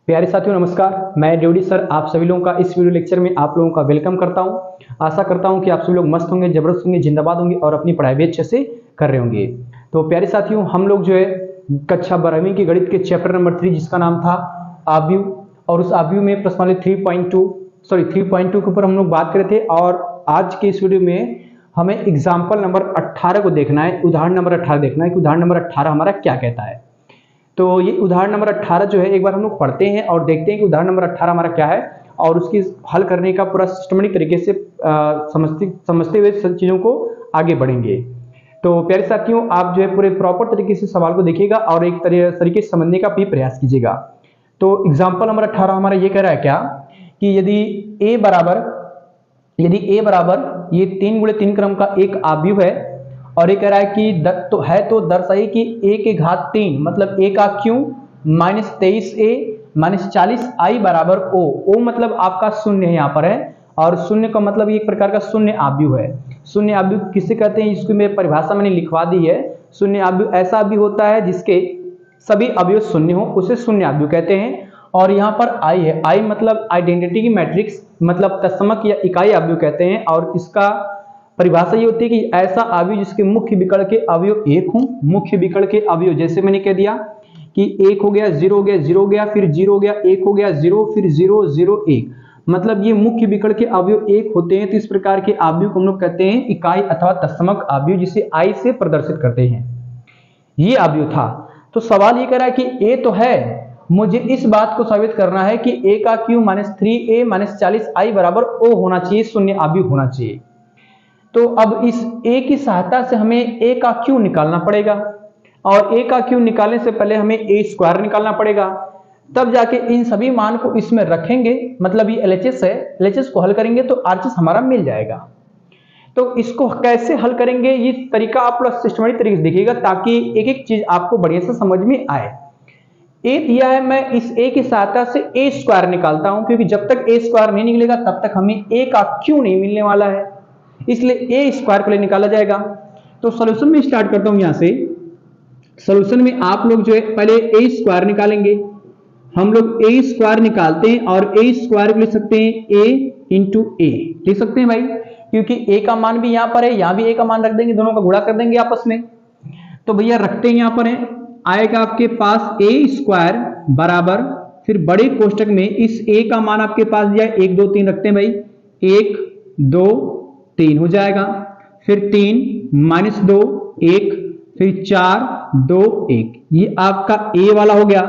प्यारे साथियों नमस्कार, मैं ड्यूडी सर आप सभी लोगों का इस वीडियो लेक्चर में आप लोगों का वेलकम करता हूं। आशा करता हूं कि आप सभी लोग मस्त होंगे, जबरदस्त होंगे, जिंदाबाद होंगे और अपनी पढ़ाई भी अच्छे से कर रहे होंगे। तो प्यारे साथियों, हम लोग जो है कक्षा 12वीं की गणित के चैप्टर नंबर 3 जिसका नाम था आव्यूह, और उस आव्यूह में प्रश्नावली 3.2 के ऊपर हम लोग बात कर रहे थे। और आज के इस वीडियो में हमें एग्जाम्पल नंबर 18 को देखना है, उदाहरण नंबर 18 देखना है कि उदाहरण नंबर 18 हमारा क्या कहता है। तो ये उदाहरण नंबर 18 जो है एक बार हम लोग पढ़ते हैं और देखते हैं कि उदाहरण नंबर 18 हमारा क्या है और उसकी हल करने का पूरा सिस्टमेटिक तरीके से समझते हुए चीज़ों को आगे बढ़ेंगे। तो प्यारे साथियों, आप जो है पूरे प्रॉपर तरीके से सवाल को देखिएगा और एक तरीके से समझने का भी प्रयास कीजिएगा। तो एग्जाम्पल नंबर 18 हमारा ये कह रहा है क्या कि यदि ए बराबर ये 3 × 3 क्रम का एक आव्यूह है और ये कह रहा है कि तो दर्शाइए कि a के घात 3 मतलब a का क्यू -23a -40i बराबर o मतलब आपका शून्य यहाँ पर है और शून्य का मतलब एक प्रकार का शून्य आव्यूह है। शून्य आव्यूह किसे कहते हैं, इसकी मैं परिभाषा मैंने लिखवा दी है। शून्य आव्यूह ऐसा आव्यूह होता है जिसके सभी अवयव शून्य हो, उसे शून्य आव्यूह कहते हैं। और यहाँ पर i है, i मतलब आइडेंटिटी की मैट्रिक्स मतलब तत्समक या इकाई आव्यूह कहते हैं। और इसका परिभाषा ये होती है कि ऐसा आव्यूह जिसके मुख्य विकर्ण के अवयव एक हों। मुख्य विकर्ण के अवयव जैसे मैंने कह दिया कि 1 हो गया, 0 हो गया, 0 हो गया, फिर 0 हो गया, 1 हो गया, 0, फिर 0 0 1 मतलब ये मुख्य विकर्ण के अवयव एक होते हैं। तो इस प्रकार के आव्यूह को हम लोग कहते हैं इकाई अथवा तत्समक आव्यूह, जिसे I से प्रदर्शित करते हैं। ये आव्यूह था। तो सवाल ये कह रहा है कि a तो है, मुझे इस बात को साबित करना है कि a का क्यू -3a -40i बराबर o होना चाहिए, शून्य आव्यूह होना चाहिए। तो अब इस a की सहायता से हमें a का क्यू निकालना पड़ेगा और a का क्यू निकालने से पहले हमें a² निकालना पड़ेगा। तब जाके इन सभी मान को इसमें रखेंगे, मतलब ये LHS है, LHS को हल करेंगे तो RHS हमारा मिल जाएगा। तो इसको कैसे हल करेंगे ये तरीका आप लोग सिस्टमेटिक तरीके से देखिएगा ताकि एक एक चीज आपको बढ़िया से समझ में आए। a दिया है, मैं इस a की सहायता से a² निकालता हूं क्योंकि जब तक a² नहीं निकलेगा तब तक हमें a का क्यू नहीं मिलने वाला है, इसलिए a² पहले निकाला जाएगा। तो सॉल्यूशन में स्टार्ट करता हूं। यहां से सॉल्यूशन में आप लोग जो है पहले a² निकालेंगे। हम लोग a² निकालते हैं और a² को लिख सकते हैं a × a, लिख सकते हैं भाई, क्योंकि a का मान भी यहां पर है, यहां भी a का मान रख देंगे, दोनों का गुणा कर देंगे आपस में। तो भैया रखते हैं, यहां पर है आएगा आपके पास a² बराबर, फिर बड़े कोष्टक में इस a का मान आपके पास दिया है 1 2 3 रखते हैं भाई, 1 2 3 हो जाएगा, फिर 3 -2 1, फिर 4 2 1, ये आपका a वाला हो गया।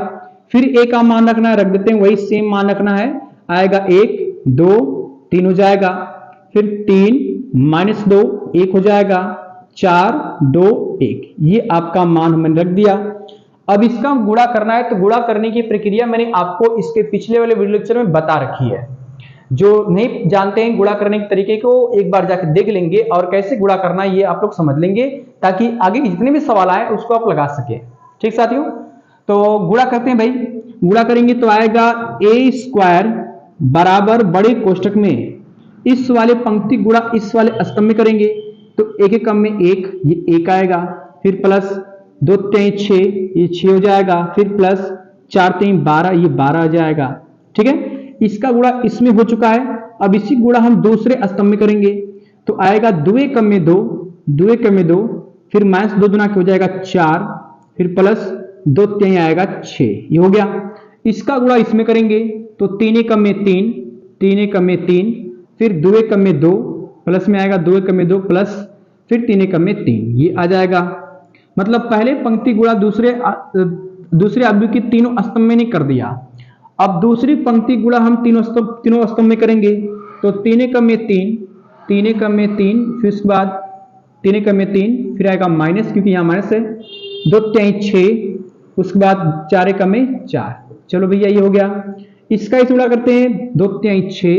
फिर a का मान रखना है, रख देते हैं वही सेम मान रखना है, आएगा 1 2 3 हो जाएगा, फिर 3 -2 1 हो जाएगा, 4 2 1, ये आपका मान हमने रख दिया। अब इसका गुणा करना है, तो गुणा करने की प्रक्रिया मैंने आपको इसके पिछले वाले वीडियो लेक्चर में बता रखी है। जो नहीं जानते हैं गुणा करने के तरीके को एक बार जाकर देख लेंगे और कैसे गुणा करना है ये आप लोग समझ लेंगे ताकि आगे जितने भी सवाल आए उसको आप लगा सके। ठीक साथियों, तो गुणा करते हैं भाई। गुणा करेंगे तो आएगा a² बराबर बड़े कोष्टक में इस वाले पंक्ति गुणा इस वाले स्तंभ में करेंगे तो 1 × 1 ये 1 आएगा, फिर प्लस 2 3 6 ये 6 हो जाएगा, फिर प्लस 4 3 12 ये 12 आ जाएगा। ठीक है, इसका गुणा इसमें हो चुका है। अब इसी गुणा हम दूसरे स्तंभ में करेंगे तो आएगा 2 × 2 2 × 2, फिर -2 दूना हो जाएगा 4, फिर प्लस 2 3 आएगा 6, ये हो गया। इसका गुणा इसमें करेंगे तो 3 × 3 3 × 3, फिर 2 × 2 प्लस में आएगा 2 × 2 प्लस फिर 3 × 3, ये आ जाएगा। मतलब पहले पंक्ति गुणा दूसरे आव्यूह की तीनों स्तंभ में नहीं कर दिया, अब दूसरी पंक्ति गुणा हम तीनों स्तंभ में करेंगे तो 3 × 3 3 × 3, फिर उसके बाद 3 × 3, फिर आएगा माइनस क्योंकि यहाँ माइनस है, 2 3 6, उसके बाद 4 × 4। चलो भैया ये हो गया। इसका इस गुणा करते हैं 2 3 6,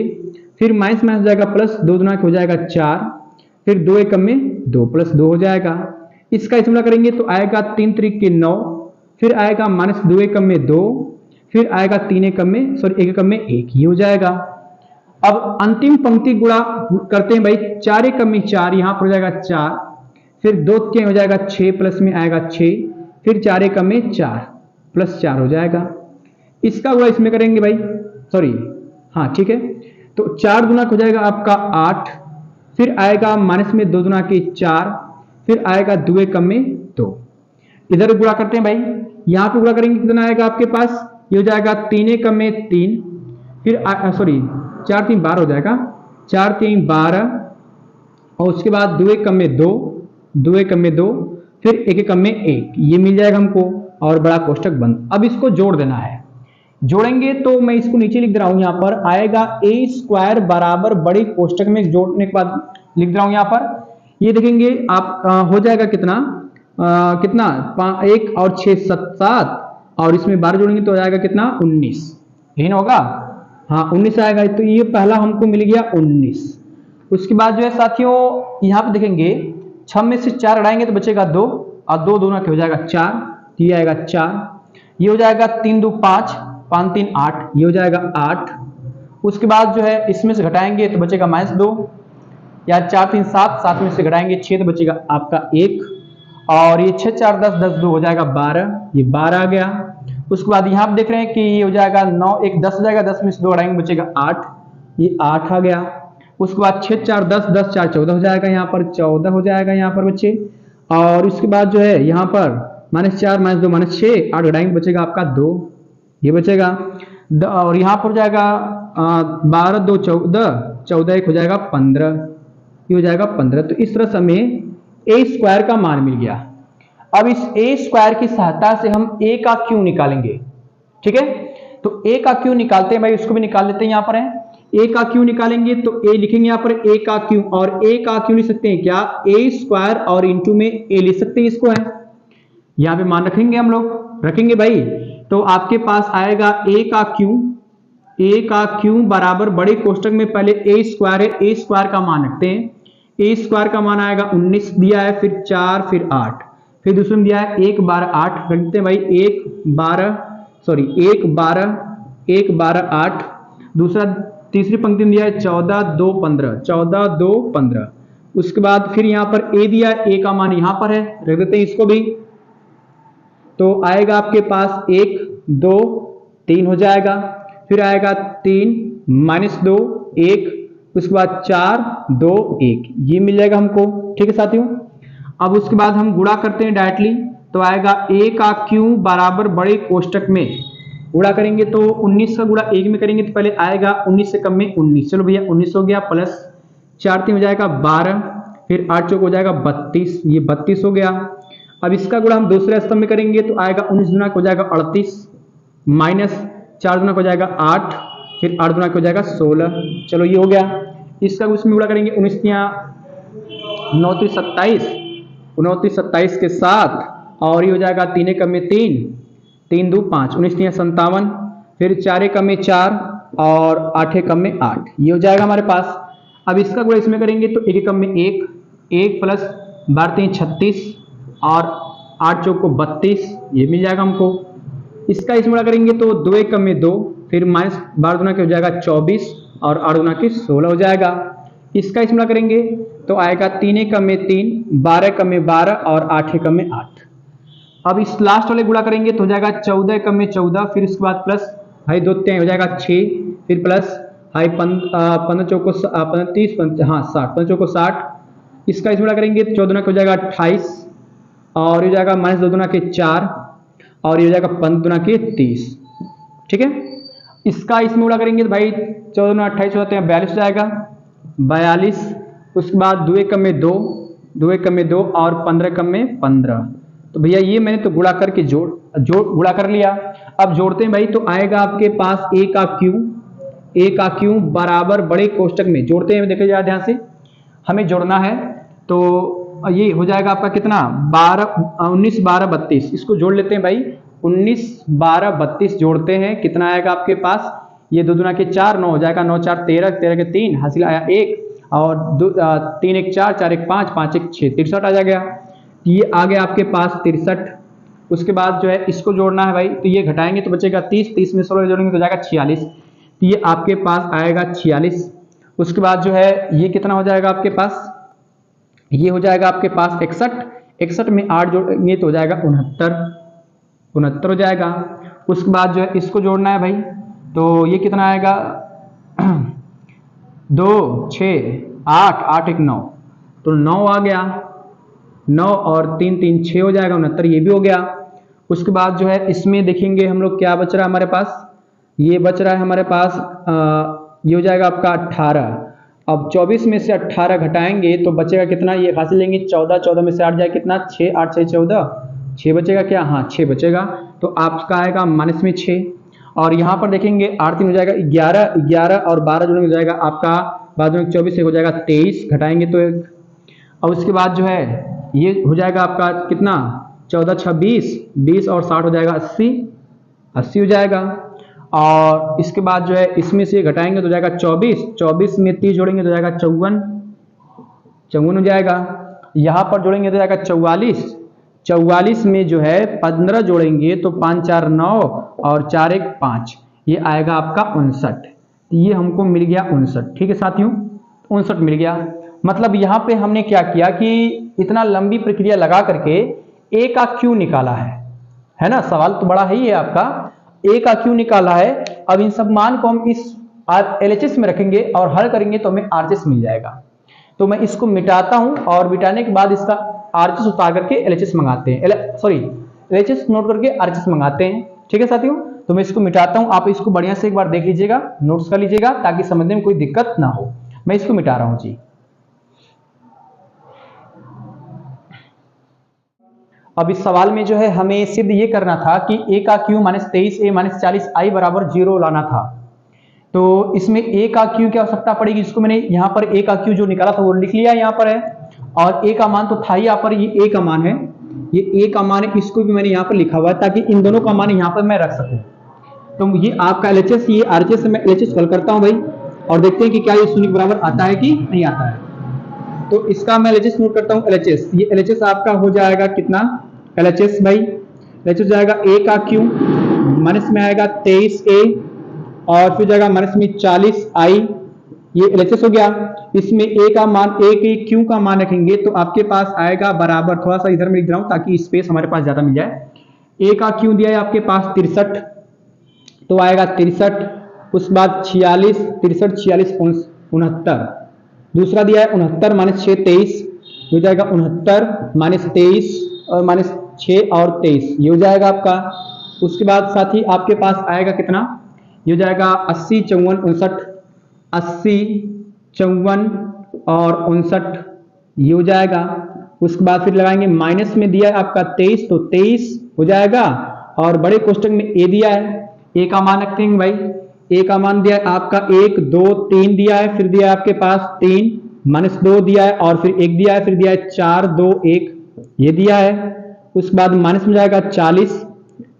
फिर माइनस माइनस जाएगा प्लस, 2 दूना हो जाएगा 4, फिर 2 × 2 प्लस 2 हो जाएगा। इसका इस गुणा करेंगे तो आएगा 3 3 9, फिर आएगा -2 × 2, फिर आएगा 1 × 1, ये हो जाएगा। अब अंतिम पंक्ति गुणा करते हैं भाई, 4 × 4 यहाँ पर हो जाएगा 4, फिर 2 3 हो जाएगा 6, प्लस में आएगा 6, फिर 4 × 4 प्लस 4 हो जाएगा। इसका गुणा इसमें करेंगे भाई, सॉरी हाँ ठीक है। तो 4 गुना हो जाएगा आपका 8, फिर आएगा माइनस में 2 गुना के 4, फिर आएगा 2 कम में 2। इधर गुणा करते हैं भाई, यहाँ पे गुणा करेंगे कितना आएगा आपके पास, ये हो जाएगा 3 कम में 3, फिर सॉरी 4 3 12 हो जाएगा, 4 3 12, और उसके बाद 2 कम में 2, 2 कम में 2, फिर 1 कम में 1, ये मिल जाएगा हमको, और बड़ा कोष्टक बंद। अब इसको जोड़ देना है, जोड़ेंगे तो मैं इसको नीचे लिख दे रहा हूं, यहां पर आएगा ए स्क्वायर बराबर बड़े कोष्टक में जोड़ने के बाद लिख दे रहा हूं यहां पर, ये देखेंगे आप हो जाएगा कितना कितना 1 और 6 7, और इसमें 12 जोड़ेंगे तो हो जाएगा कितना 19, यही ना होगा, हाँ 19 आएगा। तो ये पहला हमको मिल गया 19। उसके बाद जो है साथियों यहाँ पे देखेंगे 6 में से 4 हटाएंगे तो बचेगा 2, और 2 दूना हो जाएगा 4, ये आएगा 4, ये हो जाएगा 3 2 5, 5 3 8, ये हो जाएगा 8। उसके बाद जो है इसमें से घटाएंगे तो बचेगा -2, या 4 3 7, 7 में से घटाएंगे 6 तो बचेगा आपका 1, और ये 6 4 10, 10 2 हो जाएगा 12, ये 12 आ गया। उसके बाद यहाँ पे देख रहे हैं कि ये हो जाएगा 9 1 10 हो जाएगा, 10 में से 2 घटाएंगे बचेगा 8, ये 8 आ गया। उसके बाद 6 4 10, 10 4 14 हो जाएगा, यहाँ पर 14 हो जाएगा यहाँ पर बच्चे। और उसके बाद जो है यहाँ पर -4 -2 -6, 8 घटाएंगे बचेगा आपका 2, ये बचेगा। और यहाँ पर हो जाएगा 12 2 14, 14 1 हो जाएगा 15, ये हो जाएगा 15। तो इस तरह से हमें ए स्क्वायर का मान मिल गया। अब इस ए स्क्वायर की सहायता से हम ए का क्यू निकालेंगे, ठीक है। तो ए का क्यू निकालते हैं भाई, उसको भी निकाल लेते हैं, यहाँ पर है ए का क्यू निकालेंगे तो ए लिखेंगे यहाँ पर ए का क्यू, और ए का क्यू लिख सकते हैं क्या, ए स्क्वायर और इंटू में ए लिख सकते हैं, इसको है यहाँ पे मान रखेंगे, हम लोग रखेंगे भाई। तो आपके पास आएगा ए का क्यू बराबर बड़े कोष्टक में पहले ए स्क्वायर है, ए स्क्वायर का मान रखते हैं, ए स्क्वायर का मान आएगा 19 दिया है, फिर 4 फिर 8, फिर दूसरे में दिया है 1 12 8, रखते हैं भाई 1 12 8, दूसरा तीसरी पंक्ति में दिया है 14 2 15, 14 2 15। उसके बाद फिर यहाँ पर ए दिया है, ए का मान यहाँ पर है, रख देते हैं इसको भी। तो आएगा आपके पास 1 2 3 हो जाएगा, फिर आएगा 3 -2 1, उसके बाद 4 2 1, ये मिल जाएगा हमको, ठीक है साथियों। अब उसके बाद हम गुणा करते हैं डायरेक्टली, तो आएगा ए का क्यू बराबर बड़े कोष्टक में गुणा करेंगे तो 19 का गुणा 1 में करेंगे तो पहले आएगा 19 से कम में 19, चलो भैया 19 हो गया, प्लस 4 3 हो जाएगा 12, फिर 8 चौक हो जाएगा 32, ये 32 हो गया। अब इसका गुणा हम दूसरे स्तंभ में करेंगे तो आएगा 19 गुना हो जाएगा 38, माइनस 4 गुना हो जाएगा 8, फिर 8 गुना हो जाएगा 16, चलो ये हो गया। इसका उसमें गुणा करेंगे 19 9 27, 29 27 के साथ, और ये हो जाएगा 3 कम में 3 3 2 5, 19 57, फिर 4 कम में 4 और 8 कम में 8, ये हो जाएगा हमारे पास। अब इसका गुणा इसमें करेंगे तो 1 कम में 1 1 प्लस 12 3 36, और 8 चौक को 32, ये मिल जाएगा हमको। इसका इसमें गुणा करेंगे तो 2 कम में 2, फिर माइनस 12 गुना के हो जाएगा 24, और 8 गुना के 16 हो जाएगा। इसका इसमें गुणा करेंगे तो आएगा 3 कम में 3, 12 कम में 12, और 8 कम में 8। अब इस लास्ट वाले गुणा करेंगे तो हो जाएगा 14 कम में 14, फिर उसके बाद प्लस भाई 2 3 हो जाएगा 6, फिर प्लस भाई 15 चौक को 30 हाँ 60, 15 चौक को 60। इसका इसमें गुणा करेंगे तो 14 हो जाएगा 28, और ये हो जाएगा -2 गुना के 4, और ये हो जाएगा 15 गुना के 30, ठीक है। इसका इसमें गुणा करेंगे तो भाई 14 गुना 28 होते हैं 42 हो जाएगा 42। उसके बाद 2 कम में 2, 2 कम में 2, और 15 कम में 15। तो भैया ये मैंने तो गुणा करके गुणा कर लिया। अब जोड़ते हैं भाई, तो आएगा आपके पास ए का क्यू बराबर बड़े कोष्टक में जोड़ते हैं, देखिए जरा ध्यान से हमें जोड़ना है। तो ये हो जाएगा आपका कितना 19 12 32, इसको जोड़ लेते हैं भाई, 19 12 32 जोड़ते हैं, कितना आएगा आपके पास, ये 2 दूना के 4 9 हो जाएगा, 9 4 13, 13 के 3 हासिल आया 1, और 3 1 4, 4 1 5, 5 1 6, 63 आ जाएगा, ये आ गया आपके पास 63। उसके बाद जो है इसको जोड़ना है भाई, तो ये घटाएंगे तो बचेगा 30, 30 में 16 जोड़ेंगे तो जाएगा 46, तो ये आपके पास आएगा 46। उसके बाद जो है ये कितना हो जाएगा आपके पास, ये हो जाएगा आपके पास 61, 61 में 8 जोड़ेंगे तो हो जाएगा 69 हो जाएगा। उसके बाद जो है इसको जोड़ना है भाई, तो ये कितना आएगा 2 6 8 8 1 9, तो 9 आ गया, 9 और 3 3 6 हो जाएगा 69, ये भी हो गया। उसके बाद जो है इसमें देखेंगे हम लोग क्या बच रहा है हमारे पास, ये बच रहा है हमारे पास ये हो जाएगा आपका 18। अब 24 में से 18 घटाएंगे तो बचेगा कितना, ये हासिल लेंगे 14, 14 में से 8 जाए कितना 6, 8 6 14, 6 बचेगा क्या, हाँ 6 बचेगा, तो आपका आएगा माइनस में 6। और यहाँ पर देखेंगे 8 3 हो जाएगा 11, 11 और 12 जोड़ेंगे हो जाएगा आपका बाद में 24 से हो जाएगा 23, घटाएंगे तो एक, और उसके बाद जो है ये हो जाएगा आपका कितना 14 26 20 और 60 हो जाएगा 80, 80 हो जाएगा। और इसके बाद जो है इसमें से घटाएंगे तो हो जाएगा 24, 24 में 30 जोड़ेंगे तो हो जाएगा 54, 54 हो जाएगा। यहाँ पर जोड़ेंगे तो जाएगा 44, 44 में जो है 15 जोड़ेंगे तो 5 4 9 और 4 1 5, ये आएगा आपका 59, ये हमको मिल गया 59। ठीक है साथियों, 59 मिल गया। मतलब यहाँ पे हमने क्या किया कि इतना लंबी प्रक्रिया लगा करके ए का क्यू निकाला है ना, सवाल तो बड़ा है ही है आपका, ए का क्यू निकाला है। अब इन सब मान को हम इस एलएचएस में रखेंगे और हल करेंगे तो हमें आरएचएस मिल जाएगा। तो मैं इसको मिटाता हूं और मिटाने के बाद इसका आरएचएस उतार करके एलएचएस मंगाते हैं, सॉरी एलएचएस नोट करके आरएचएस मंगाते हैं। ठीक है साथियों, तो मैं इसको मिटाता हूं, आप इसको बढ़िया से एक बार देख लीजिएगा, नोट्स कर लीजिएगा ताकि समझने में कोई दिक्कत ना हो। मैं इसको मिटा रहा हूं जी। अब इस सवाल में जो है हमें सिद्ध ये करना था कि ए का क्यू माइनस 23 ए माइनस 40 आई बराबर 0 लाना था। तो इसमें ए का क्यू की आवश्यकता पड़ेगी, इसको मैंने यहाँ पर ए का क्यू जो निकाला था वो लिख लिया यहाँ पर है, और ए का मान तो था ही यहाँ पर, ये ए का मान है, ये ए का मान है, इसको भी मैंने यहाँ पर लिखा हुआ है ताकि इन दोनों का मान यहाँ पर मैं रख सकूँ। तो ये आपका एलएचएस, ये आरएचएस से मैं एलएचएस कल करता हूँ भाई, और देखते हैं कि क्या ये शून्य के बराबर आता है कि नहीं आता है। तो इसका मैं एलएचएस नोट करता हूँ, एलएचएस, ये एलएचएस आपका हो जाएगा कितना, एलएचएस भाई एलएचएस जाएगा ए का क्यू माइनस में आएगा 23 ए और फिर जाएगा माइनस में 40 आई, ये एलएचएस हो गया। इसमें ए का मान, ए के क्यू का मान रखेंगे तो आपके पास आएगा बराबर, थोड़ा सा इधर में लिख रहा हूं ताकि स्पेस हमारे पास ज्यादा मिल जाए। ए का क्यू दिया है आपके पास 63, तो आएगा 63, उसके बाद 46, 63 46 69, दूसरा दिया है 69 माइनस 6 23, हो जाएगा 69 माइनस 23 और माइनस 6 और 23, ये हो जाएगा आपका। उसके बाद साथ ही आपके पास आएगा कितना, ये हो जाएगा 80 54 59, 80 54 और 59, ये हो जाएगा। उसके बाद फिर लगाएंगे माइनस में दिया है आपका 23, तो 23 हो जाएगा, और बड़े कोष्टक में ए दिया है, ए का मान रखते हैं भाई, ए का मान दिया है आपका 1 2 3 दिया है, फिर दिया है आपके पास 3 माइनस 2 दिया है और फिर 1 दिया है, फिर दिया है 4 2 1, ये दिया है। उसके बाद माइनस में जाएगा 40,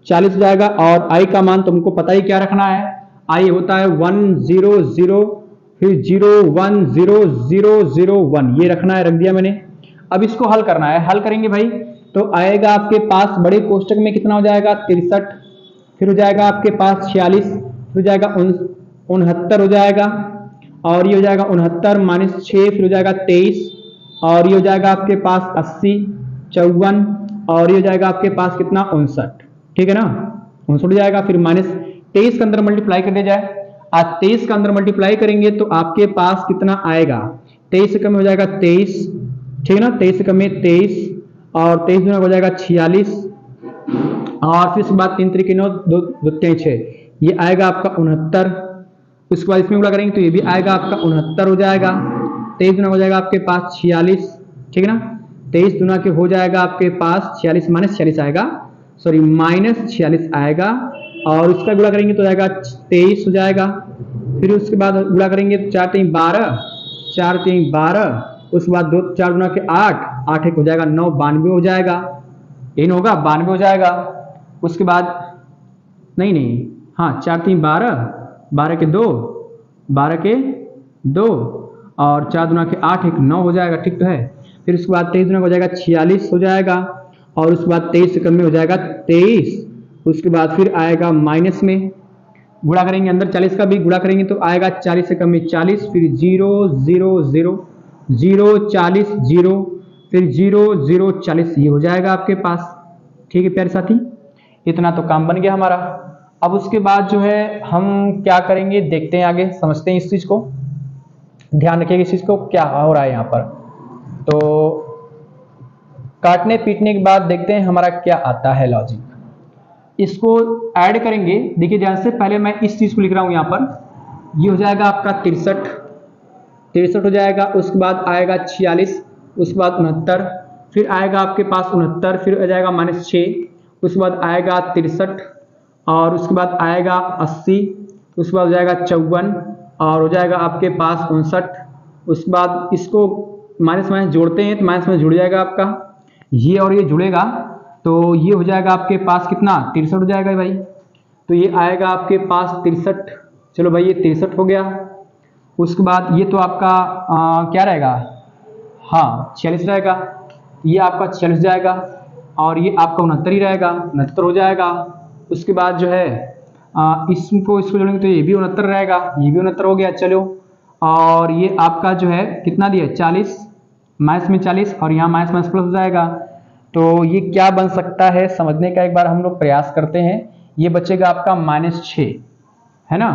40 जाएगा, और आई का मान तुमको पता ही क्या रखना है, आई होता है 1 0 0 फिर 0 1 0 0 0 1, ये रखना है, रख दिया मैंने। अब इसको हल करना है, हल करेंगे भाई तो आएगा आपके पास बड़े कोष्टक में कितना हो जाएगा 63, फिर हो जाएगा आपके पास 46, फिर हो जाएगा 69 हो जाएगा, और ये हो जाएगा 69 माइनस 6, फिर हो जाएगा 23, और ये हो जाएगा आपके पास 80 54, और ये हो जाएगा आपके पास कितना 59, ठीक है ना, 59 हो जाएगा। फिर माइनस 23 के अंदर मल्टीप्लाई कर दिया जाए, आज 23 का अंदर मल्टीप्लाई करेंगे तो आपके पास कितना आएगा, 23 से कम हो जाएगा 23, ठीक है ना, 23 से कम है 23, और 23 गुना हो जाएगा 46, और फिर उसके बाद 3 3 9 2 2 3 6, ये आएगा आपका 69। उसके बाद इसमें गुणा करेंगे तो ये भी आएगा आपका 69 हो जाएगा, 23 गुना हो जाएगा आपके पास 46, ठीक है ना, 23 गुना के हो जाएगा आपके पास 46 माइनस 46 आएगा, सॉरी माइनस 46 आएगा, और उसका गुणा करेंगे तो जाएगा 23 हो जाएगा। फिर उसके बाद गुणा करेंगे 4 3 12, 4 3 12, उसके बाद 2 4 गुना के 8, 8 1 हो जाएगा 9 92 हो जाएगा, इन होगा 92 हो जाएगा। उसके बाद नहीं हाँ 4 3 12, 12 के 2, 12 के 2 और 4 गुना के 8 1 9 हो जाएगा, ठीक तो है। फिर उसके बाद 23 गुना हो जाएगा 46 हो जाएगा, और उसके बाद 23 से कम में हो जाएगा 23। उसके बाद फिर आएगा माइनस में गुणा करेंगे, अंदर 40 का भी गुणा करेंगे तो आएगा 40 से कम में 40, फिर 0 0 0 0 40 0, फिर 0 0 40, ये हो जाएगा आपके पास, ठीक है प्यारे साथी। इतना तो काम बन गया हमारा। अब उसके बाद जो है हम क्या करेंगे देखते हैं, आगे समझते हैं इस चीज को, ध्यान रखिएगा इस चीज को क्या हो रहा है यहाँ पर। तो काटने पीटने के बाद देखते हैं हमारा क्या आता है लॉजिक, इसको ऐड करेंगे। देखिए ध्यान से, पहले मैं इस चीज को लिख रहा हूं यहाँ पर, ये हो जाएगा आपका 63 हो जाएगा, उसके बाद आएगा 46, उसके बाद 69, फिर आएगा आपके पास 69, फिर आ जाएगा -6, उसके बाद आएगा 63, और उसके बाद आएगा 80, उसके बाद हो जाएगा 54, और हो जाएगा आपके पास 59। उसके बाद इसको माइनस माइनस जोड़ते हैं तो माइनस माइनस जुड़ जाएगा आपका, ये और ये जुड़ेगा तो ये हो जाएगा आपके पास कितना 63 हो जाएगा भाई। तो ये आएगा आपके पास 63, चलो भाई ये 63 हो गया। उसके बाद ये तो आपका क्या रहेगा, हाँ 46 रहेगा, ये आपका 46 जाएगा, और ये आपका 69 ही रहेगा, 69 हो जाएगा। उसके बाद जो है इसको जोड़ेंगे तो ये भी 69 रहेगा, ये भी 69 हो गया। चलो, और ये आपका जो है कितना दिया 40, माइनस में 40, और यहाँ माइनस माइनस प्लस हो जाएगा। तो ये क्या बन सकता है समझने का एक बार हम लोग प्रयास करते हैं। ये बचेगा आपका -6 है ना,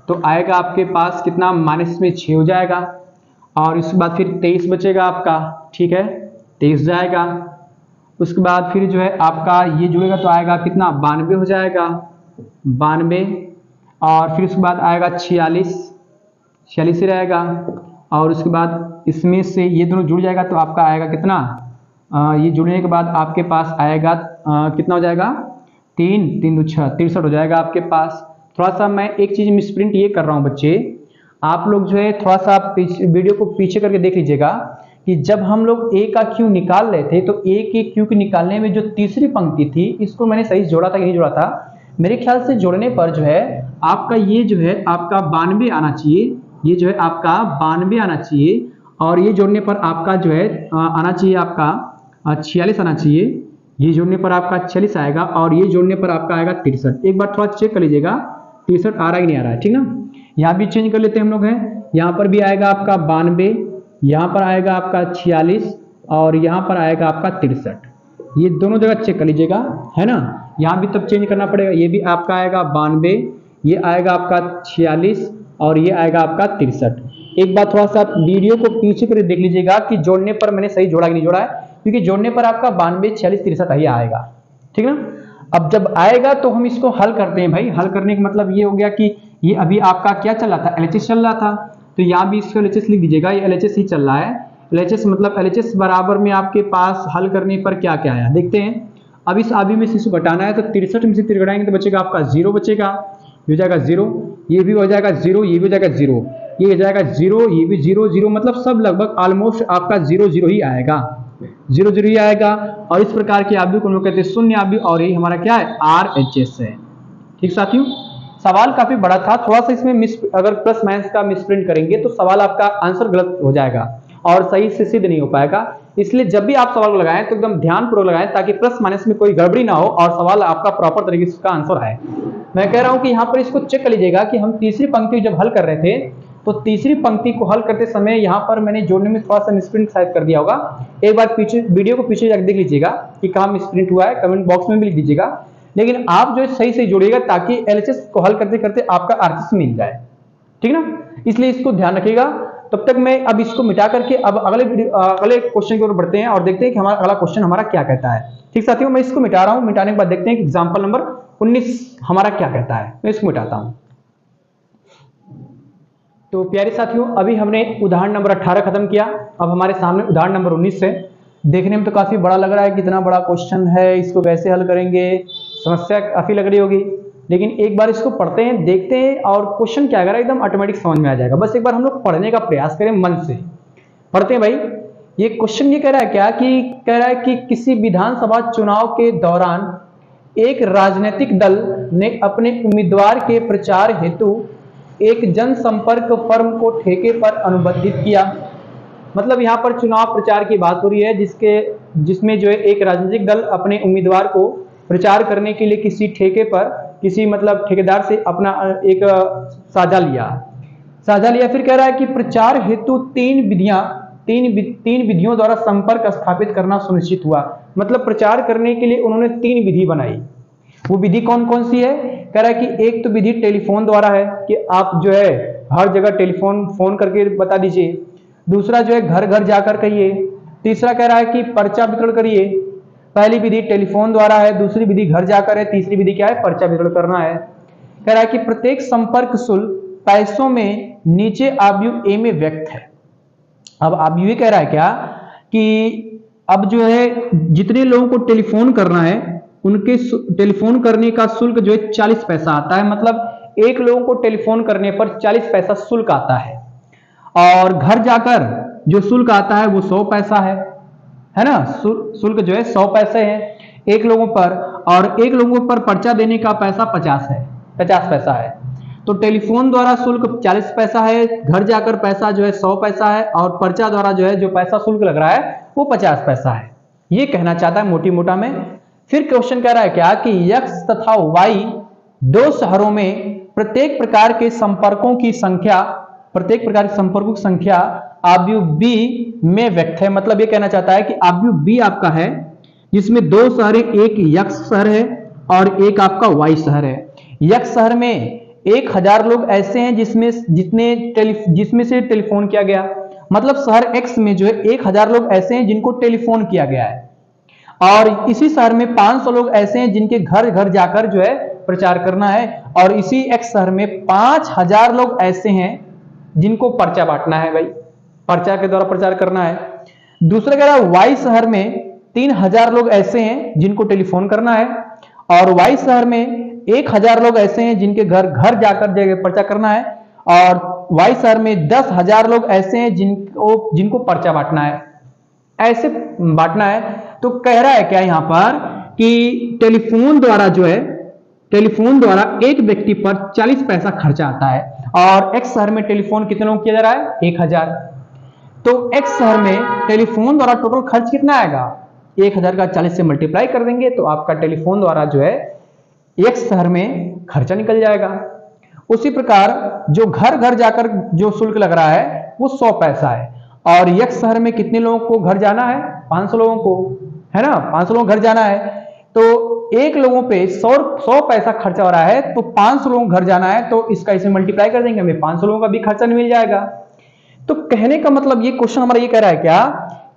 तो आएगा आपके पास कितना -6 हो जाएगा, और इसके बाद फिर 23 बचेगा आपका, ठीक है 23 जाएगा। उसके बाद फिर जो है आपका ये जुड़ेगा तो आएगा कितना 92 हो जाएगा, 92, और फिर उसके बाद आएगा 46 ही रहेगा, और उसके बाद इसमें से ये दोनों जुड़ जाएगा तो आपका आएगा कितना, ये जुड़ने के बाद आपके पास आएगा कितना हो जाएगा 3 3 2 6 63 हो जाएगा आपके पास। थोड़ा सा मैं एक चीज मिसप्रिंट ये कर रहा हूँ बच्चे, आप लोग जो है थोड़ा सा वीडियो को पीछे करके देख लीजिएगा कि जब हम लोग ए का क्यू निकाल रहे थे तो ए के क्यू के निकालने में जो तीसरी पंक्ति थी इसको मैंने सही जोड़ा था कि नहीं जोड़ा था। मेरे ख्याल से जोड़ने पर जो है आपका ये जो है आपका 92 आना चाहिए, ये जो है आपका 92 आना चाहिए, और ये जोड़ने पर आपका जो है आना चाहिए आपका 46 आना चाहिए, ये जोड़ने पर आपका 46 आएगा, और ये जोड़ने पर आपका आएगा 63। एक बार थोड़ा चेक कर लीजिएगा 63 आ रहा है कि नहीं आ रहा है, ठीक ना। यहाँ भी चेंज कर लेते हैं हम लोग हैं, यहाँ पर भी आएगा आपका 92, यहाँ पर आएगा आपका 46, और यहाँ पर आएगा आपका 63। ये दोनों जगह चेक कर लीजिएगा है ना, यहाँ भी तब चेंज करना पड़ेगा। ये भी आपका आएगा 92, ये आएगा आपका 46, और ये आएगा आपका 63। एक बार थोड़ा सा वीडियो को पीछे कर देख लीजिएगा कि जोड़ने पर मैंने सही जोड़ा कि नहीं जोड़ा है, क्योंकि जोड़ने पर आपका 92 46 63 ही आएगा, ठीक ना। अब जब आएगा तो हम इसको हल करते हैं भाई। हल करने का मतलब ये हो गया कि ये अभी आपका क्या चल रहा था, LHS चल रहा था, तो यहाँ भी इसको LHS लिख दीजिएगा, ये LHS ही चल रहा है। LHS मतलब LHS बराबर में आपके पास हल करने पर क्या क्या आया देखते हैं। अब इस आबी में से इसको घटाना है तो 63 में से 3 घटाएंगे तो बचेगा आपका 0 बचेगा, ये हो जाएगा 0, ये भी हो जाएगा 0, ये भी हो जाएगा 0, ये हो जाएगा 0, ये भी 0 0, मतलब सब लगभग ऑलमोस्ट आपका 0 0 ही आएगा, 0 0 ही आएगा। और इस प्रकार के आबी को हम लोग कहते हैं शून्य आबी, और ये हमारा क्या है RHS है। ठीक साथियों, सवाल काफी बड़ा था, थोड़ा सा इसमें अगर प्लस माइनस का मिसप्रिंट करेंगे तो सवाल आपका आंसर गलत हो जाएगा और सही से सिद्ध नहीं हो पाएगा। इसलिए जब भी आप सवाल को लगाएं तो एकदम ध्यानपूर्वक लगाएं ताकि प्लस माइनस में कोई गड़बड़ी ना हो और सवाल आपका प्रॉपर तरीके से उसका आंसर आए। मैं कह रहा हूं कि यहाँ पर इसको चेक कर लीजिएगा कि हम तीसरी पंक्ति जब हल कर रहे थे तो तीसरी पंक्ति को हल करते समय यहाँ पर मैंने जोड़ने में थोड़ा सा मिसप्रिंट शायद कर दिया होगा। एक बार पीछे वीडियो को पीछे जाकर देख लीजिएगा कि कहाँ मिसप्रिंट हुआ है, कमेंट बॉक्स में भी लिख दीजिएगा। लेकिन आप जो सही सही जोड़िएगा ताकि LHS को हल करते करते आपका RHS मिल जाए, ठीक ना। इसलिए इसको ध्यान रखिएगा। तब तक मैं अब इसको मिटा करके अब अगले क्वेश्चन की ओर बढ़ते हैं और देखते हैं कि हमारा अगला क्वेश्चन हमारा क्या कहता है। ठीक साथियों, मैं इसको मिटा रहा हूं, मिटाने के बाद देखते हैं कि एग्जाम्पल नंबर 19 हमारा क्या कहता है। मैं इसको मिटाता हूं। तो प्यारे साथियों, अभी हमने उदाहरण नंबर 18 खत्म किया, अब हमारे सामने उदाहरण नंबर 19 है। देखने में तो काफी बड़ा लग रहा है, कितना बड़ा क्वेश्चन है, इसको कैसे हल करेंगे, समस्या काफी लग रही होगी। लेकिन एक बार इसको पढ़ते हैं, देखते हैं और क्वेश्चन क्या कह रहा है एकदम ऑटोमेटिक समझ में आ जाएगा। बस एक बार हम लोग पढ़ने का प्रयास करें, मन से पढ़ते हैं भाई। ये क्वेश्चन ये कह रहा है क्या कि कह रहा है कि किसी विधानसभा चुनाव के दौरान एक राजनीतिक दल ने अपने उम्मीदवार के प्रचार हेतु एक जनसंपर्क फर्म को ठेके पर अनुबंधित किया। मतलब यहाँ पर चुनाव प्रचार की बात हो रही है जिसमें जो है एक राजनीतिक दल अपने उम्मीदवार को प्रचार करने के लिए किसी ठेके पर किसी मतलब ठेकेदार से अपना एक साझा लिया। फिर कह रहा है कि प्रचार हेतु तीन विधियों द्वारा संपर्क स्थापित करना सुनिश्चित हुआ। मतलब प्रचार करने के लिए उन्होंने 3 विधि बनाई। वो विधि कौन कौन सी है? कह रहा है कि एक तो विधि टेलीफोन द्वारा है कि आप जो है हर जगह टेलीफोन फोन करके बता दीजिए। दूसरा जो है घर घर जाकर कहिए। तीसरा कह रहा है कि पर्चा वितरण करिए। पहली विधि टेलीफोन द्वारा है, दूसरी विधि घर जाकर है, तीसरी विधि क्या है? पर्चा वितरण करना है। कह रहा है कि प्रत्येक संपर्क शुल्क पैसों में नीचे आव्यूह ए में व्यक्त है। अब आव्यूह कह रहा है क्या कि अब जो है जितने लोगों को टेलीफोन करना है उनके टेलीफोन करने का शुल्क जो है 40 पैसा आता है। मतलब एक लोगों को टेलीफोन करने पर 40 पैसा शुल्क आता है। और घर जाकर जो शुल्क आता है वो 100 पैसा है ना? शुल्क जो है 100 पैसे है एक लोगों पर, और एक लोगों पर पर्चा देने का पैसा 50 पैसा है। तो टेलीफोन द्वारा शुल्क 40 पैसा है, घर जाकर पैसा जो है 100 पैसा है, और पर्चा द्वारा जो है जो पैसा शुल्क लग रहा है वो 50 पैसा है। ये कहना चाहता है मोटी मोटा में। फिर क्वेश्चन कह रहा है क्या कि x तथा y दो शहरों में प्रत्येक प्रकार के संपर्कों की संख्या आव्यूह b में व्यक्त है। मतलब ये कहना चाहता है कि आव्यूह b आपका है जिसमें दो शहर है, एक x शहर है और एक आपका y शहर है। x शहर में 1000 लोग ऐसे हैं जिसमें से टेलीफोन किया गया। मतलब शहर x में जो है 1000 लोग ऐसे हैं जिनको टेलीफोन किया गया है, और इसी शहर में 500 लोग ऐसे हैं जिनके घर घर जाकर जो है प्रचार करना है, और इसी x शहर में 5000 लोग ऐसे हैं जिनको पर्चा बांटना है, भाई पर्चा के द्वारा प्रचार करना है। दूसरा कह रहा है y शहर में 3000 लोग ऐसे हैं जिनको टेलीफोन करना है, और y शहर में 1000 लोग ऐसे हैं जिनके घर घर जाकर पर्चा करना है, और y शहर में 10,000 लोग ऐसे हैं जिनको पर्चा बांटना है, ऐसे बांटना है। तो कह रहा है क्या यहां पर कि टेलीफोन द्वारा एक व्यक्ति पर 40 पैसा खर्चा आता है, और x शहर में टेलीफोन कितने लोग किया जा रहा है? 1000। तो x शहर में टेलीफोन द्वारा टोटल खर्च कितना आएगा? 1000 का 40 से मल्टीप्लाई कर देंगे तो आपका टेलीफोन द्वारा जो है x शहर में खर्चा निकल जाएगा। उसी प्रकार जो घर घर जाकर जो शुल्क लग रहा है वो 100 पैसा है, और x शहर में कितने लोगों को घर जाना है? 500 लोगों को, है ना? 500 लोगों घर जाना है, तो एक लोगों पे 100 पैसा खर्चा हो रहा है, तो 500 लोगों घर जाना है, तो इसका इसे मल्टीप्लाई कर देंगे, हमें 500 लोगों का भी खर्चा मिल जाएगा। तो कहने का मतलब ये क्वेश्चन हमारा ये कह रहा है क्या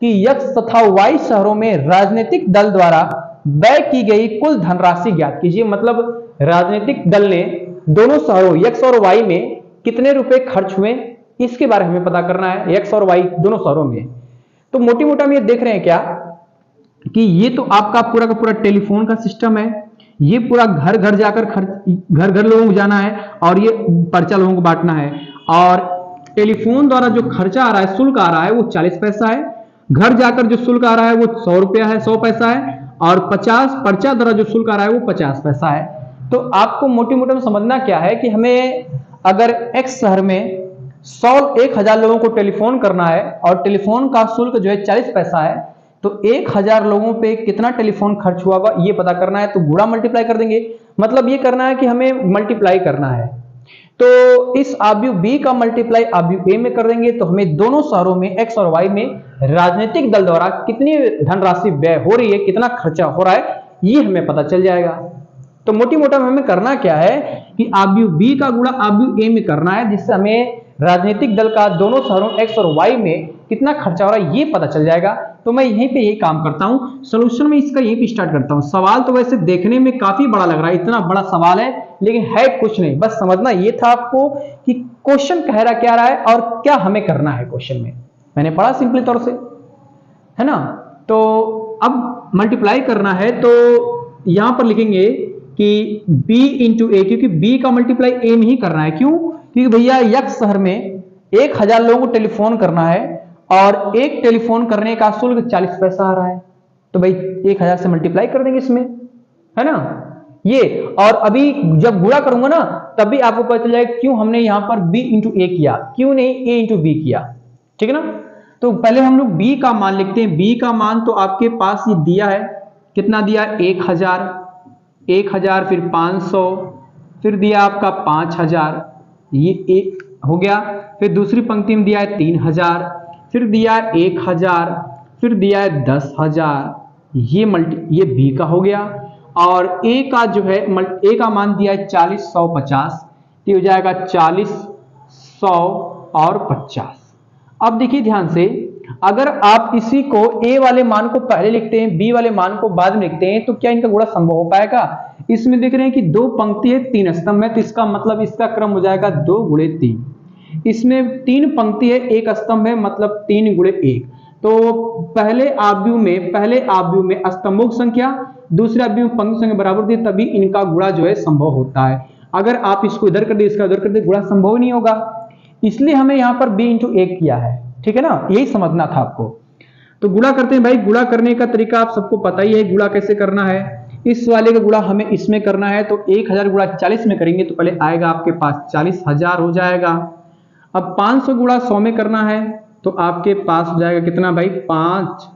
कि x तथा y शहरों में राजनीतिक दल द्वारा व्यय की गई कुल धनराशि ज्ञात कीजिए। मतलब राजनीतिक दल ने दोनों शहरों x और y में कितने रुपए खर्च हुए, इसके बारे में हमें पता करना है, x और y दोनों शहरों में। तो मोटी मोटा में ये देख रहे हैं क्या कि ये तो आपका पूरा का पूरा टेलीफोन का सिस्टम है, ये पूरा घर घर जाकर घर घर लोगों को जाना है, और ये पर्चा लोगों को बांटना है। और टेलीफोन द्वारा जो खर्चा आ रहा है, शुल्क आ रहा है वो 40 पैसा है, घर जाकर जो शुल्क आ रहा है वो 100 रुपया है, 100 पैसा है, और 50 पर्चा द्वारा जो शुल्क आ रहा है वो 50 पैसा है। तो आपको मोटी मोटी में समझना क्या है कि हमें अगर x शहर में 1000 लोगों को टेलीफोन करना है और टेलीफोन का शुल्क जो है 40 पैसा है, तो 1000 लोगों पे कितना टेलीफोन खर्च हुआ होगा ये पता करना है, तो गुणा मल्टीप्लाई कर देंगे। मतलब ये करना है कि हमें मल्टीप्लाई करना है, तो इस आव्यूह b का मल्टीप्लाई आव्यूह a में कर देंगे, तो हमें दोनों शहरों में x और y में राजनीतिक दल द्वारा कितनी धनराशि व्यय हो रही है, कितना खर्चा हो रहा है, ये हमें पता चल जाएगा। तो मोटी मोटा में हमें करना क्या है कि आव्यूह b का गुणा आव्यूह a में करना है, जिससे हमें राजनीतिक दल का दोनों शहरों x और y में कितना खर्चा हो रहा है ये पता चल जाएगा। तो मैं यहीं पे ये काम करता हूं, सोल्यूशन में इसका यहीं पे स्टार्ट करता हूं। सवाल तो वैसे देखने में काफी बड़ा लग रहा है, इतना बड़ा सवाल है, लेकिन है कुछ नहीं, बस समझना ये था आपको कि क्वेश्चन कह रहा क्या रहा है और क्या हमें करना है। क्वेश्चन में मैंने पढ़ा सिंपली तौर से, है ना। तो अब मल्टीप्लाई करना है, तो यहां पर लिखेंगे कि b इंटू ए, क्योंकि b का मल्टीप्लाई a में ही करना है। क्यों? क्योंकि भैया x शहर में 1000 लोगों को टेलीफोन करना है और एक टेलीफोन करने का शुल्क 40 पैसा आ रहा है, तो भाई 1000 से मल्टीप्लाई कर देंगे इसमें, है ना ये। और अभी जब गुणा करूंगा ना तब भी आपको पता चल जाएगा क्यों हमने यहां पर b इंटू ए किया, क्यों नहीं a इंटू बी किया, ठीक है ना। तो पहले हम लोग b का मान लिखते हैं। b का मान तो आपके पास ये दिया है, कितना दिया? 1000, फिर 500, फिर दिया आपका 5000, ये एक हो गया। फिर दूसरी पंक्ति में दिया है 3000, फिर दिया है 1000, फिर दिया है 10,000, ये b का हो गया। और a का जो है a का मान दिया है 40, 100, 50, तो हो जाएगा 40, 100 और 50। अब देखिए ध्यान से, अगर आप इसी को a वाले मान को पहले लिखते हैं, b वाले मान को बाद में लिखते हैं, तो क्या इनका गुणा संभव हो पाएगा? इसमें देख रहे हैं कि 2 पंक्ति है 3 स्तंभ है, तो इसका मतलब इसका क्रम हो जाएगा 2 गुणे 3। इसमें 3 पंक्ति है 1 स्तंभ है, मतलब 3 गुणे 1। तो पहले आव्यूह में स्तंभों की संख्या दूसरे आव्यूह में पंक्ति संख्या बराबर थी, तभी इनका गुणा जो है संभव होता है। अगर आप इसको इधर कर दे, इसका इधर कर दे, गुणा संभव नहीं होगा। इसलिए हमें यहाँ पर b × 1 किया है, ठीक है ना, यही समझना था आपको। तो गुणा करते हैं भाई, गुणा करने का तरीका आप सबको पता ही है, गुणा कैसे करना है। इस वाले का गुणा हमें इसमें करना है, तो 1000 गुणा 40 में करेंगे तो पहले आएगा आपके पास 40,000 हो जाएगा। अब 500 गुणा 100 में करना है तो आपके पास हो जाएगा कितना भाई, 5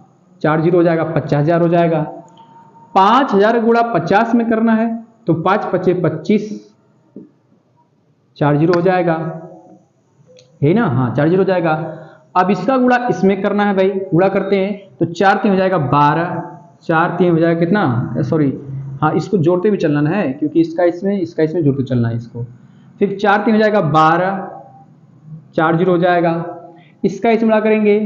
4 0 हो जाएगा, 50,000 हो जाएगा। 5000 गुणा 50 में करना है तो 5 5 25, 4 0 हो जाएगा, है ना, हाँ 4 0 हो जाएगा। अब इसका गुणा इसमें करना है भाई, गुणा करते हैं तो 4 3 हो जाएगा 12, 4 3 हो जाएगा कितना, सॉरी हाँ इसको जोड़ते भी चलना है, क्योंकि इसका इसमें जोड़ते चलना है इसको। फिर 4 3 हो जाएगा 12, 4 0 हो जाएगा। इसका इसमें गुणा करेंगे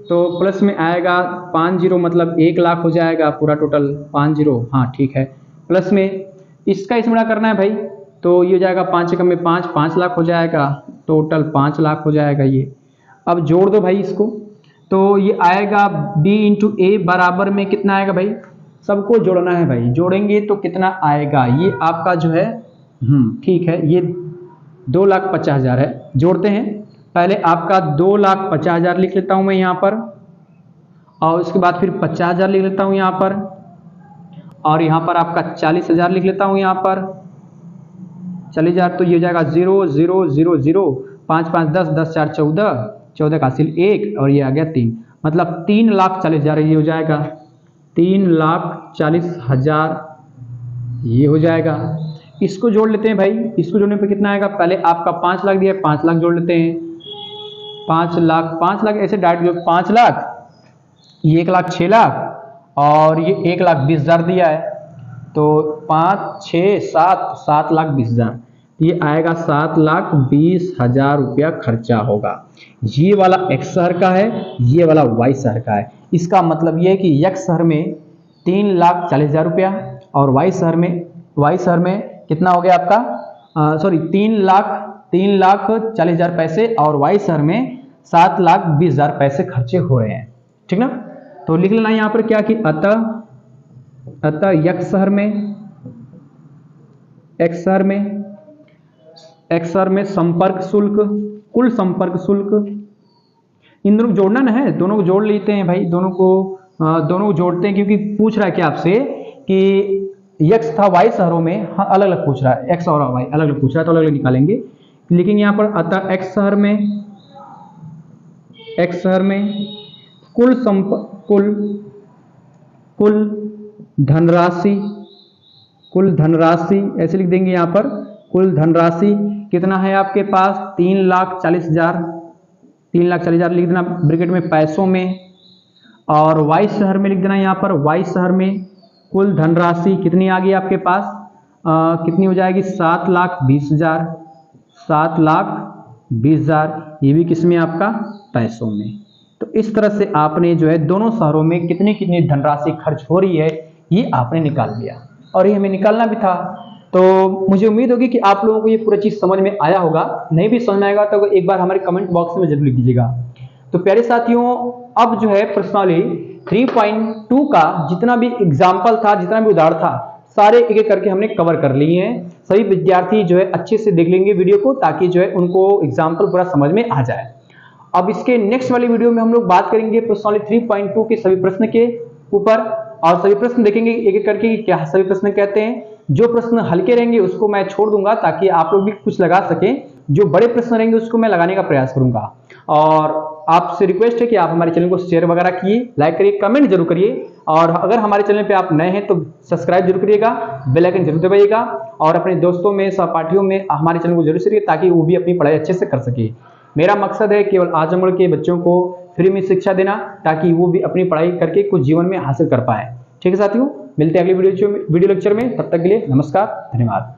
तो प्लस में आएगा 5 0, मतलब 1 लाख हो जाएगा पूरा टोटल, 5 0 हाँ ठीक है। प्लस में इसका इसमें गुणा करना है भाई, तो ये हो जाएगा 5 एकम में 5, 5 लाख हो जाएगा, टोटल 5 लाख हो जाएगा ये। अब जोड़ दो भाई इसको, तो ये आएगा b × a बराबर में कितना आएगा भाई, सबको जोड़ना है भाई, जोड़ेंगे तो कितना आएगा, ये आपका जो है ठीक है, ये 2,50,000 है। जोड़ते हैं, पहले आपका 2,50,000 लिख लेता हूं मैं यहाँ पर, और उसके बाद फिर 50,000 लिख लेता हूं यहाँ पर, और यहाँ पर आपका 40,000 लिख लेता हूं यहाँ पर 40,000। तो ये हो जाएगा 0 0 0 0, 5 5 10, 10 4 14, 14 का हासिल 1 और ये आ गया 3, मतलब 3,40,000 ये हो जाएगा, 3,40,000 ये हो जाएगा। इसको जोड़ लेते हैं भाई, इसको जोड़ने पे कितना आएगा, पहले आपका 5 लाख दिया है, 5 लाख जोड़ लेते हैं, 5 लाख ऐसे डायरेक्ट जो 5 लाख, ये 1 लाख 6 लाख और ये 1,20,000 दिया है, तो 5 6 7,20,000, ये आएगा 7,20,000 रुपया खर्चा होगा। ये वाला x शहर का है, ये वाला y शहर का है। इसका मतलब ये है कि x शहर में 3,40,000 रुपया और y शहर में कितना हो गया आपका, सॉरी 3,40,000 पैसे, और y शहर में 7,20,000 पैसे खर्चे हो रहे हैं, ठीक ना। तो लिख लेना यहाँ पर क्या कि अतः x शहर में संपर्क शुल्क, कुल संपर्क शुल्क, इन दोनों को जोड़ना ना है, दोनों को जोड़ लेते हैं भाई, दोनों को जोड़ते हैं, क्योंकि पूछ रहा है क्या आपसे कि x था y शहरों में, हाँ अलग अलग पूछ रहा है, x और y अलग अलग पूछ रहा है, तो अलग अलग निकालेंगे। लेकिन यहाँ पर अतः x शहर में कुल धनराशि ऐसे लिख देंगे यहाँ पर, कुल धनराशि कितना है आपके पास, 3,40,000 लिख देना ब्रैकेट में पैसों में, और y शहर में लिख देना यहाँ पर, y शहर में कुल धनराशि कितनी आ गई आपके पास, कितनी हो जाएगी, 7,20,000, ये भी किस में आपका, पैसों में। तो इस तरह से आपने जो है दोनों शहरों में कितनी कितनी धनराशि खर्च हो रही है ये आपने निकाल लिया, और ये हमें निकालना भी था। तो मुझे उम्मीद होगी कि आप लोगों को ये पूरा चीज समझ में आया होगा, नहीं भी समझ में आएगा तो एक बार हमारे कमेंट बॉक्स में जरूर लिख दीजिएगा। तो प्यारे साथियों, अब जो है प्रश्नावली 3.2 का जितना भी एग्जाम्पल था, जितना भी उदाहरण था, सारे एक एक करके हमने कवर कर लिए हैं। सभी विद्यार्थी जो है अच्छे से देख लेंगे वीडियो को, ताकि जो है उनको एग्जाम्पल पूरा समझ में आ जाए। अब इसके नेक्स्ट वाली वीडियो में हम लोग बात करेंगे प्रश्नावली 3.2 के सभी प्रश्न के ऊपर, और सभी प्रश्न देखेंगे एक एक करके क्या सभी प्रश्न कहते हैं। जो प्रश्न हल्के रहेंगे उसको मैं छोड़ दूंगा, ताकि आप लोग भी कुछ लगा सकें। जो बड़े प्रश्न रहेंगे उसको मैं लगाने का प्रयास करूंगा। और आपसे रिक्वेस्ट है कि आप हमारे चैनल को शेयर वगैरह किए, लाइक करिए, कमेंट जरूर करिए, और अगर हमारे चैनल पे आप नए हैं तो सब्सक्राइब जरूर करिएगा, बेल आइकन जरूर दबाइएगा, और अपने दोस्तों में, सहपाठियों में हमारे चैनल को जरूर शेयर करिए, ताकि वो भी अपनी पढ़ाई अच्छे से कर सके। मेरा मकसद है केवल आजमगढ़ के बच्चों को फ्री में शिक्षा देना, ताकि वो भी अपनी पढ़ाई करके कुछ जीवन में हासिल कर पाए। ठीक है साथियों, मिलते हैं अगले वीडियो लेक्चर में, तब तक के लिए नमस्कार, धन्यवाद।